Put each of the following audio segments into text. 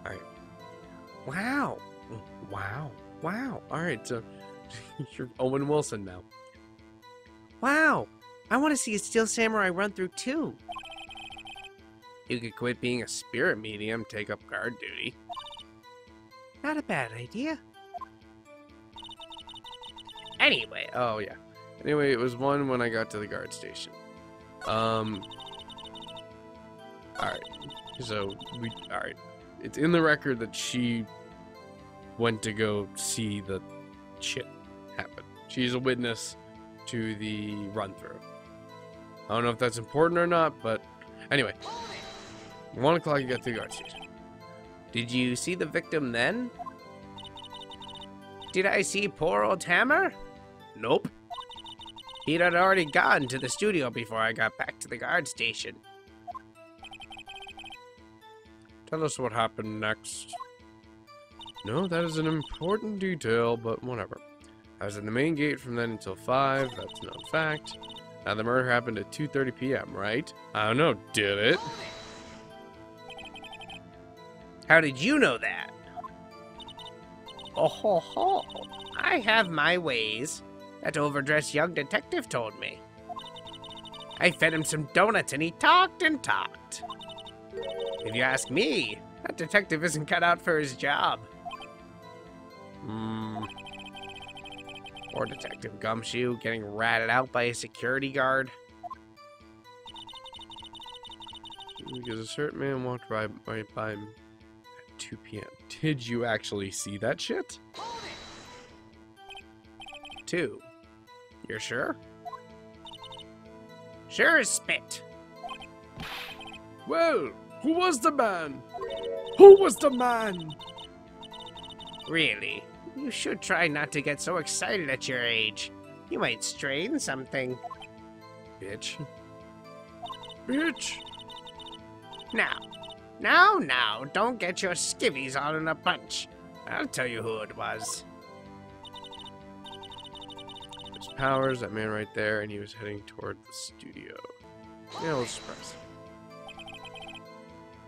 Alright. Wow. Wow. Wow. Alright, so you're Owen Wilson now. Wow. I want to see a Steel Samurai run through too. You could quit being a spirit medium, take up guard duty. Not a bad idea. Anyway, oh yeah. Anyway, it was one when I got to the guard station. Alright. So, alright. It's in the record that she went to go see the shit happen. She's a witness to the run-through. I don't know if that's important or not, but anyway. 1 o'clock, you got to the guard station. Did you see the victim then? Did I see poor old Hammer? Nope. He'd had already gone to the studio before I got back to the guard station. Tell us what happened next. No, that is an important detail, but whatever. I was in the main gate from then until 5, that's known fact. Now the murder happened at 2:30 p.m., right? I don't know, did it? How did you know that? Oh ho ho, I have my ways. That overdressed young detective told me. I fed him some donuts and he talked and talked. If you ask me, that detective isn't cut out for his job. Or Detective Gumshoe getting ratted out by a security guard. Because a certain man walked right by him at 2 p.m. Did you actually see that shit? 2. You're sure? Sure as spit. Well, who was the man? Who was the man? Really? You should try not to get so excited at your age. You might strain something. Bitch. Bitch. Now, don't get your skivvies all in a bunch. I'll tell you who it was. There's Powers, that man right there, and he was heading toward the studio. Yeah, we'll just press.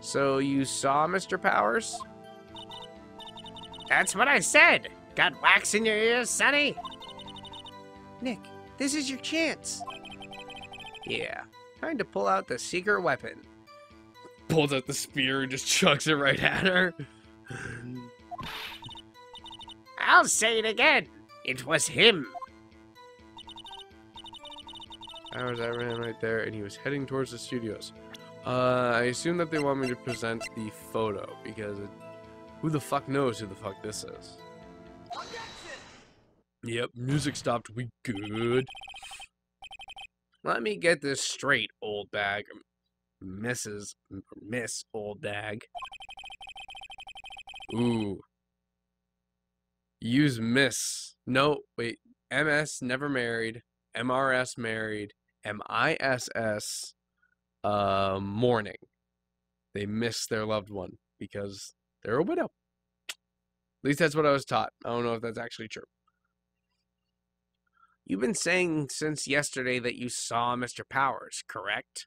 So, you saw Mr. Powers? That's what I said! Got wax in your ears, Sonny? Nick, this is your chance. Yeah, time to pull out the secret weapon. Pulls out the spear and just chucks it right at her. I'll say it again. It was him. Powers, that man right there, and he was heading towards the studios. I assume that they want me to present the photo, because who the fuck knows who the fuck this is? Yep, music stopped. We good. Let me get this straight, old bag. Miss old dag. Ooh. Use miss. No, wait. MS never married. MRS married. MISS mourning. They miss their loved one because they're a widow. At least that's what I was taught. I don't know if that's actually true. You've been saying since yesterday that you saw Mr. Powers, correct?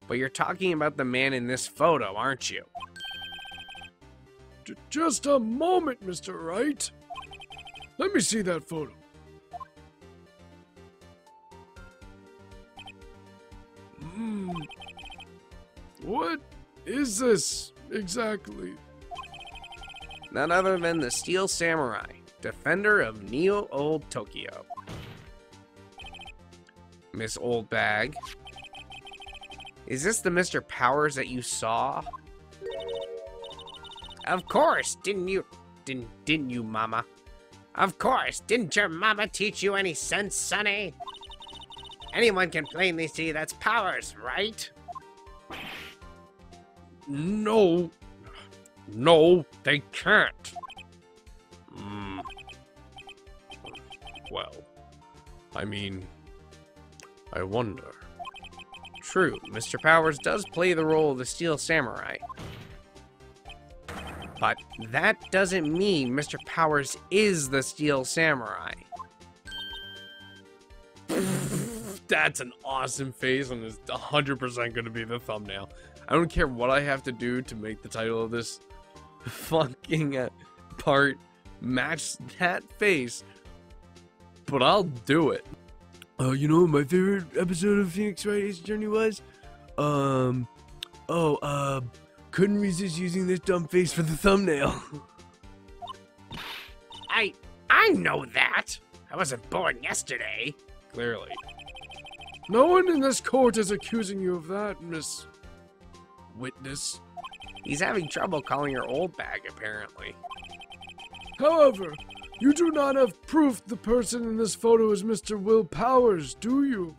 But you're talking about the man in this photo, aren't you? Just a moment, Mr. Wright. Let me see that photo. What is this exactly? None other than the Steel Samurai, defender of Neo Old Tokyo. Miss Old Bag. Is this the Mr. Powers that you saw? Of course, didn't you, Mama? Of course, didn't your mama teach you any sense, Sonny? Anyone can plainly see that's Powers, right? No, they can't. Well, I mean, I wonder. True, Mr. Powers does play the role of the Steel Samurai. But that doesn't mean Mr. Powers is the Steel Samurai. That's an awesome face and is 100% going to be the thumbnail. I don't care what I have to do to make the title of this fucking part match that face, but I'll do it. You know what my favorite episode of Phoenix Wright Ace Attorney was? Couldn't resist using this dumb face for the thumbnail. I know that. I wasn't born yesterday. Clearly. No one in this court is accusing you of that, Miss Witness. He's having trouble calling her old bag, apparently. However, you do not have proof the person in this photo is Mr. Will Powers, do you?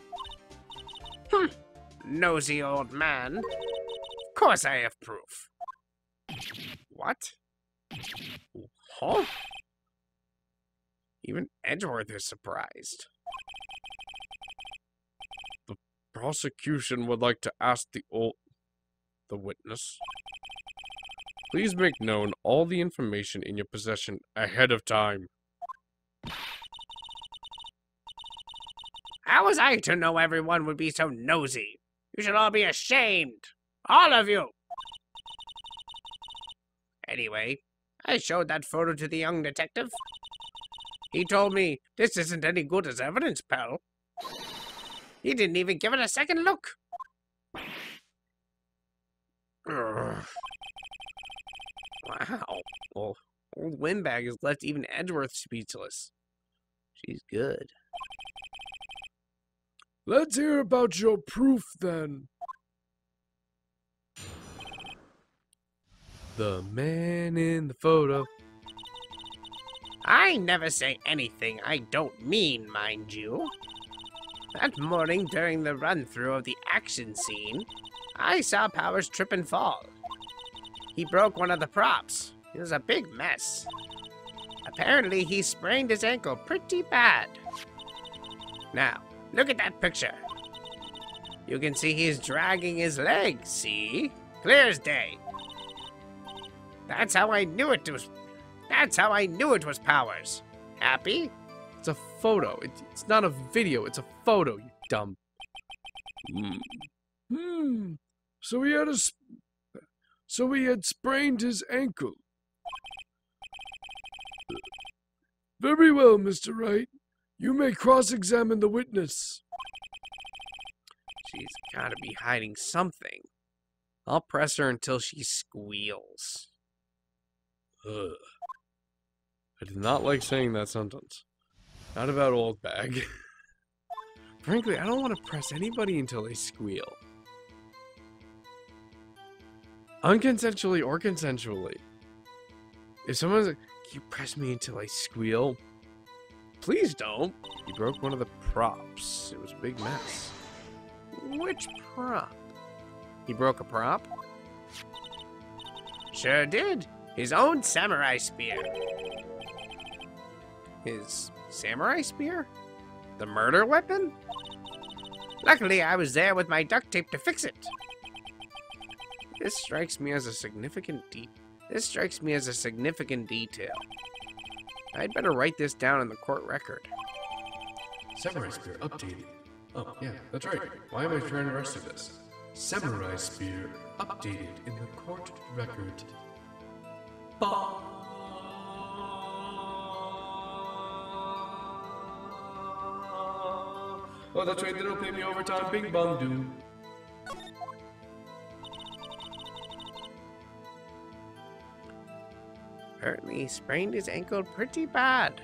Nosy old man. Of course I have proof. What? Huh? Even Edgeworth is surprised. The prosecution would like to ask the witness. Please make known all the information in your possession ahead of time. How was I to know everyone would be so nosy? You should all be ashamed. All of you. Anyway, I showed that photo to the young detective. He told me, this isn't any good as evidence, pal. He didn't even give it a second look. Ugh. Wow. Well, old Windbag has left even Edgeworth speechless. She's good. Let's hear about your proof, then. The man in the photo. I never say anything I don't mean, mind you. That morning during the run-through of the action scene, I saw Powers trip and fall. He broke one of the props. It was a big mess. Apparently, he sprained his ankle pretty bad. Now, look at that picture. You can see he's dragging his leg, see? Clear as day. That's how I knew it was Powers. Happy? It's a photo. It's not a video. It's a photo, you dumb. So he had sprained his ankle. Very well, Mr. Wright. You may cross-examine the witness. She's gotta be hiding something. I'll press her until she squeals. Ugh. I did not like saying that sentence. Not about old bag. Frankly, I don't want to press anybody until they squeal. Unconsensually or consensually. If someone's like, you press me until I squeal, please don't. He broke one of the props. It was a big mess. Which prop? He broke a prop? Sure did. His own samurai spear. His samurai spear? The murder weapon? Luckily, I was there with my duct tape to fix it. This strikes me as a significant detail. I'd better write this down in the court record. Samurai spear updated. Oh, yeah, that's right. Why am I trying to rest of this? Samurai spear updated in the court record. Oh, that's right, they don't pay me overtime. Bing bong doo. Apparently, he sprained his ankle pretty bad.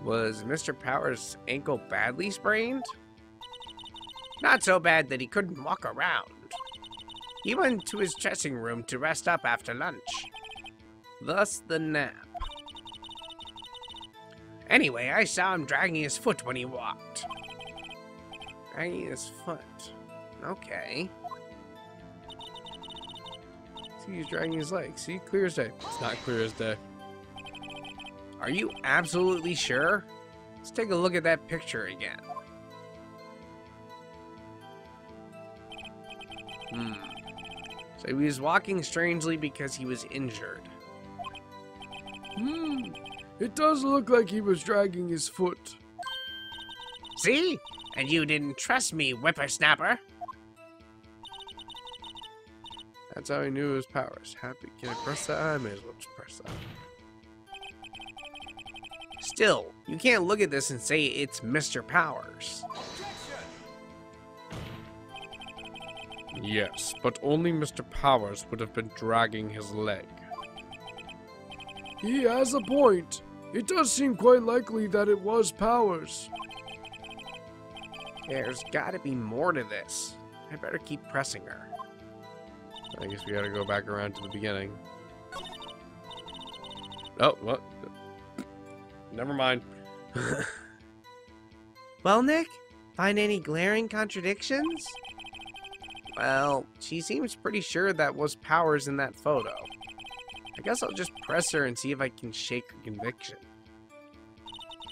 Was Mr. Powers' ankle badly sprained? Not so bad that he couldn't walk around. He went to his dressing room to rest up after lunch. Thus the nap. Anyway, I saw him dragging his foot when he walked. Dragging his foot. Okay. See, he's dragging his leg. See, clear as day. It's not clear as day. Are you absolutely sure? Let's take a look at that picture again. So he was walking strangely because he was injured. It does look like he was dragging his foot. See? And you didn't trust me, whippersnapper. That's how I knew it was Powers. Happy. Can I press that? I may as well just press that. Still, you can't look at this and say it's Mr. Powers. Yes, but only Mr. Powers would have been dragging his leg. He has a point. It does seem quite likely that it was Powers. There's gotta be more to this. I better keep pressing her. I guess we gotta go back around to the beginning. Oh, what? Never mind. Well, Nick, find any glaring contradictions? Well, she seems pretty sure that was Powers in that photo. I guess I'll just press her and see if I can shake her conviction.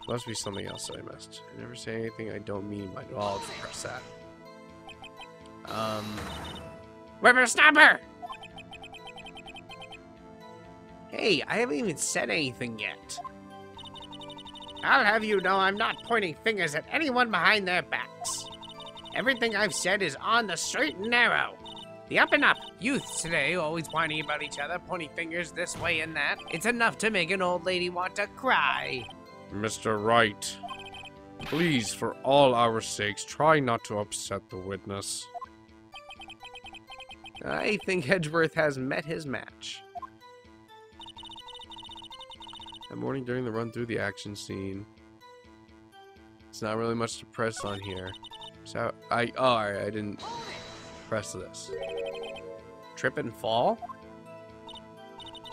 Must be something else that I missed. I never say anything I don't mean by no, I'll just press that. River, stop her! Hey, I haven't even said anything yet. I'll have you know I'm not pointing fingers at anyone behind their backs. Everything I've said is on the straight and narrow. The up and up youths today always whining about each other, pointing fingers this way and that. It's enough to make an old lady want to cry. Mr. Wright, please, for all our sakes, try not to upset the witness. I think Edgeworth has met his match. That morning during the run through the action scene. It's not really much to press on here. So alright, I didn't press this. Trip and fall?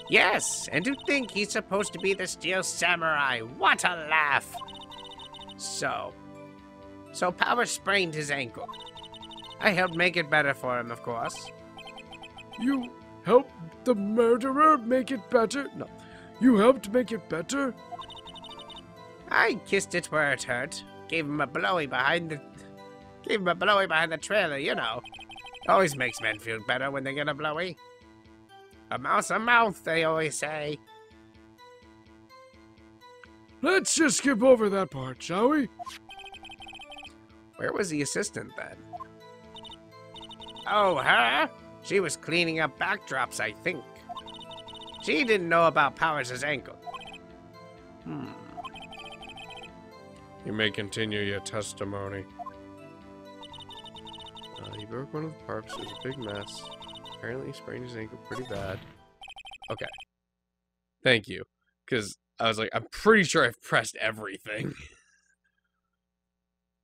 Yes, and to think he's supposed to be the Steel Samurai. What a laugh! So Powers sprained his ankle. I helped make it better for him, of course. You helped the murderer make it better? No. You helped make it better? I kissed it where it hurt. Gave him a blowy behind the trailer, you know. Always makes men feel better when they get a blowy. A mouth, they always say. Let's just skip over that part, shall we? Where was the assistant then? Oh, her? She was cleaning up backdrops, I think. She didn't know about Powers' ankle. You may continue your testimony. He broke one of the parts. It was a big mess. Apparently he sprained his ankle pretty bad. Okay. Thank you. Because I was like, I'm pretty sure I've pressed everything.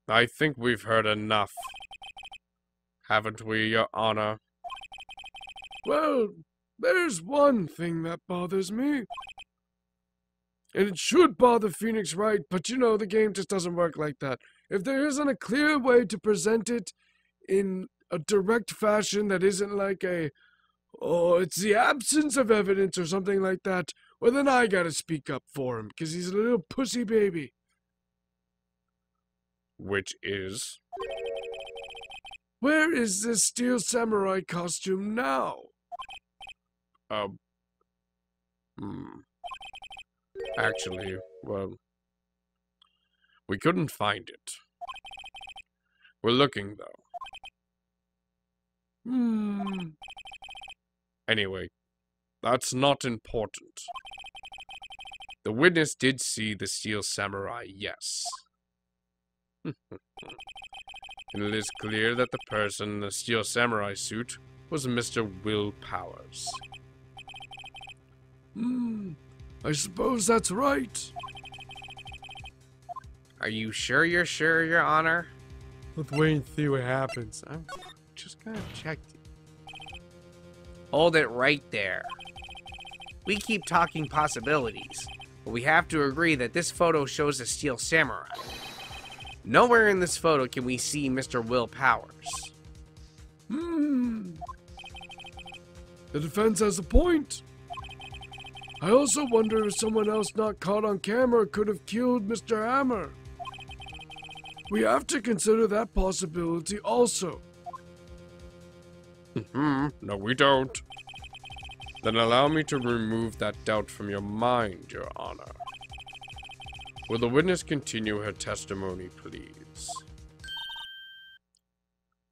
I think we've heard enough. Haven't we, Your Honor? Well, there's one thing that bothers me. And it should bother Phoenix Wright, but you know, the game just doesn't work like that. If there isn't a clear way to present it in a direct fashion that isn't like it's the absence of evidence or something like that, well then I gotta speak up for him, because he's a little pussy baby. Which is? Where is this Steel Samurai costume now? Actually, well, we couldn't find it. We're looking, though. Anyway, that's not important. The witness did see the Steel Samurai, yes. And it is clear that the person in the Steel Samurai suit was Mr. Will Powers. I suppose that's right. Are you sure you're sure, Your Honor? Let's wait and see what happens. I'm just gonna check. Hold it right there. We keep talking possibilities, but we have to agree that this photo shows a Steel Samurai. Nowhere in this photo can we see Mr. Will Powers. The defense has a point. I also wonder if someone else not caught on camera could have killed Mr. Hammer. We have to consider that possibility also. No, we don't. Then allow me to remove that doubt from your mind, Your Honor. Will the witness continue her testimony, please?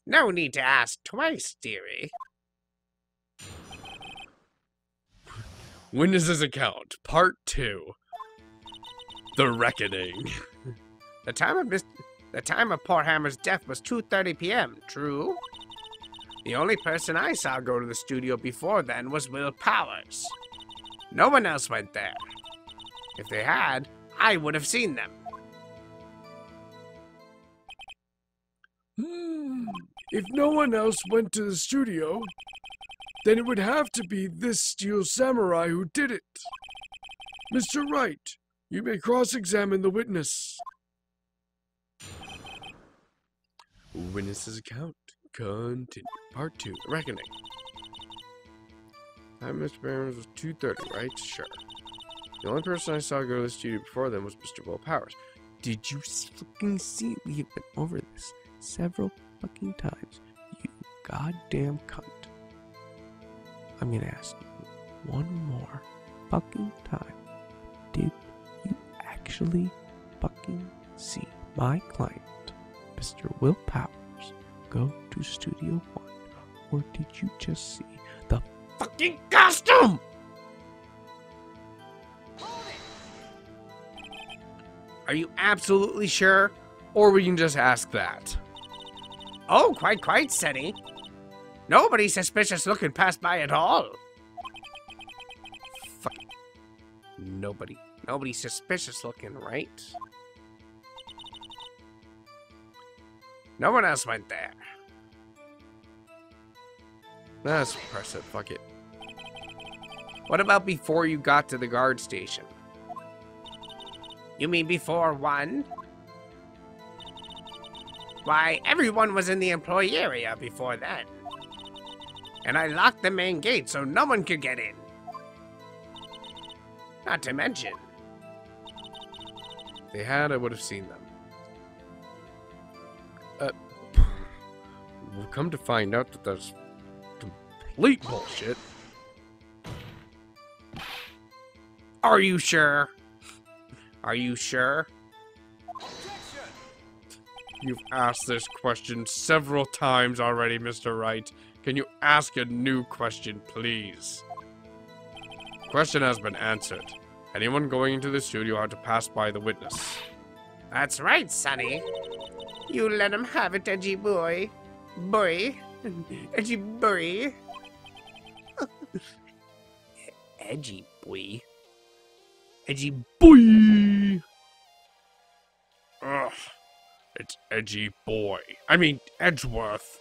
No need to ask twice, dearie. Witness's account, part 2. The Reckoning. The time of poor Hammer's death was 2:30 p.m., true? The only person I saw go to the studio before then was Will Powers. No one else went there. If they had, I would have seen them. If no one else went to the studio, then it would have to be this steel samurai who did it. Mr. Wright, you may cross-examine the witness. Witness's account, continue. Part 2, The Reckoning. Mr. Barron's was 2:30, right? Sure. The only person I saw go to the studio before then was Mr. Will Powers. Did you fucking see? We have been over this several fucking times. You goddamn cunt. I'm gonna ask you one more fucking time. Did you actually fucking see my client, Mr. Will Powers, go to Studio 1? Or did you just see the fucking costume? Are you absolutely sure? Or we can just ask that. Oh, quite, Sonny. Nobody suspicious looking passed by at all. Fuck. Nobody suspicious looking, right? No one else went there. Let's press it, fuck it. What about before you got to the guard station? You mean before 1? Why, everyone was in the employee area before then. And I locked the main gate so no one could get in. Not to mention, If they had, I would have seen them. We'll come to find out that that's complete bullshit. are you sure? Are you sure? You've asked this question several times already, Mr. Wright. Can you ask a new question, please? Question has been answered. Anyone going into the studio had to pass by the witness. That's right, Sonny. You let him have it, edgy boy. Edgy boy. Edgy boy. Edgy boy! Ugh. It's Edgy Boy. I mean, Edgeworth.